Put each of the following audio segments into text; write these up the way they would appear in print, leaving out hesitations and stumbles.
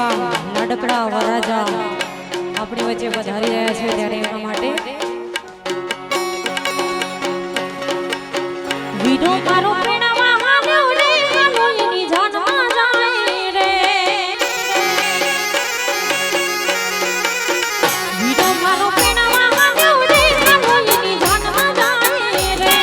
એવા લાડકડા વરરાજા આપણી વચ્ચે વધારી રહ્યા છે ત્યારે એના માટે વિડો મારો પ્રેમમાં હાલ્યો રે હાલો એની જાનમાં જાય રે વિડો મારો પ્રેમમાં હાલ્યો રે હાલો એની જાનમાં જાય રે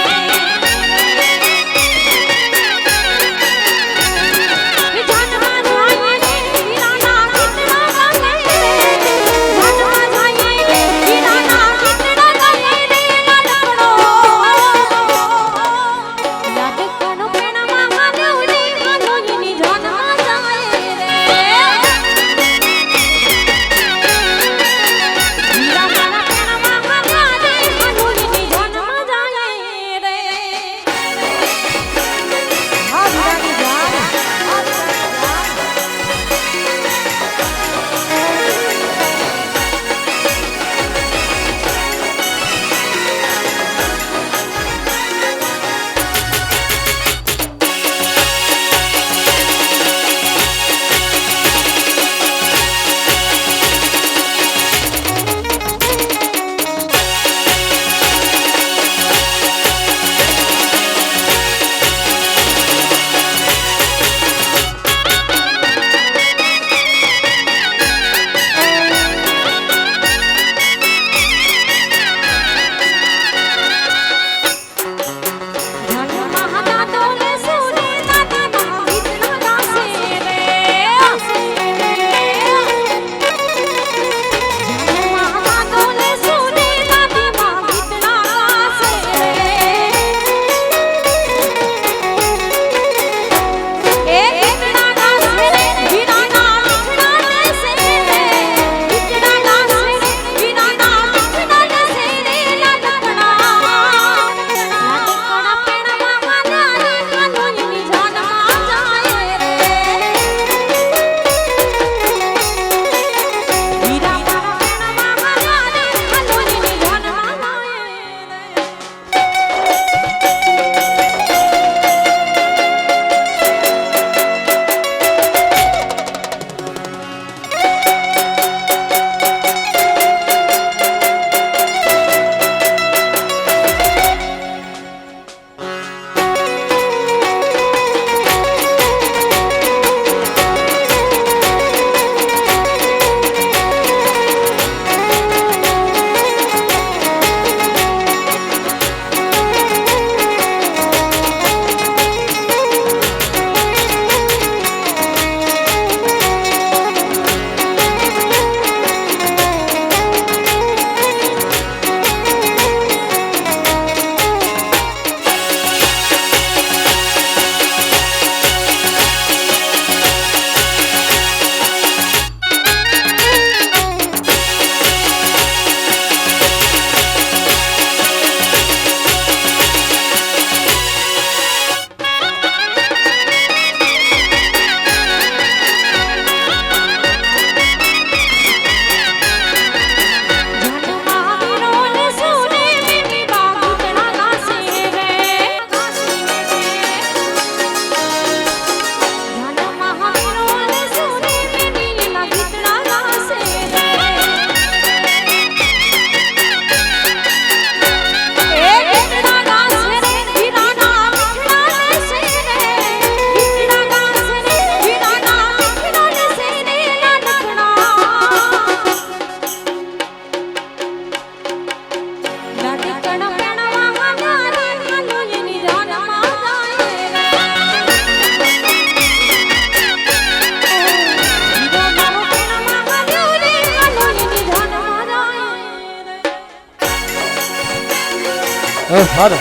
હાલો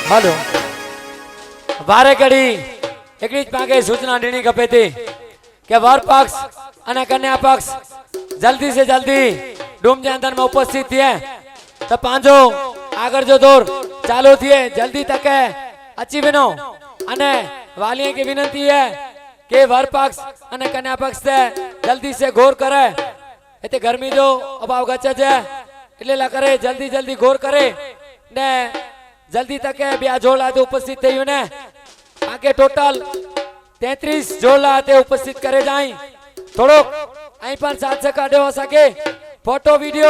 હાલો વારે ઘડી એકલી જ માંગે સૂચના દેણી ખપે હતી કે વર પક્ષ અને કન્યા પક્ષ જલ્દી से जल्दी डूम जानतर में उपस्थित थिए तो पांचो आगर जो दौर चालू थिए जल्दी तक है अच्छी बनो अने वालियों की विनती है कि वर पक्ष अने कन्या पक्ष से जल्दी से घोर करे इतने गर्मी जो अभाव गचे है એટલે કરે જલ્દી જલ્દી ઘોર કરે ને જલ્દી તકે બે જોડા તે ઉપસ્થિત થયું ને આકે ટોટલ 33 જોડા તે ઉપસ્થિત કરે જાય થોડોક અહીં પણ સાથ સહકાર્યો અસાંखे फोटो वीडियो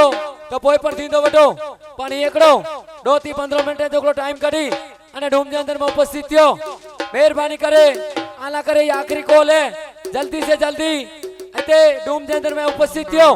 तो कोई पण थींदो वठो पण एकड़ो 2 થી 15 मिनट जेको टाइम कढी अने डूम जे अंदर में उपस्थित थियो मेहरबानी करे आला करे ये आखिरी कॉल है जल्दी से जल्दी इते डूम जे अंदर में उपस्थित थियो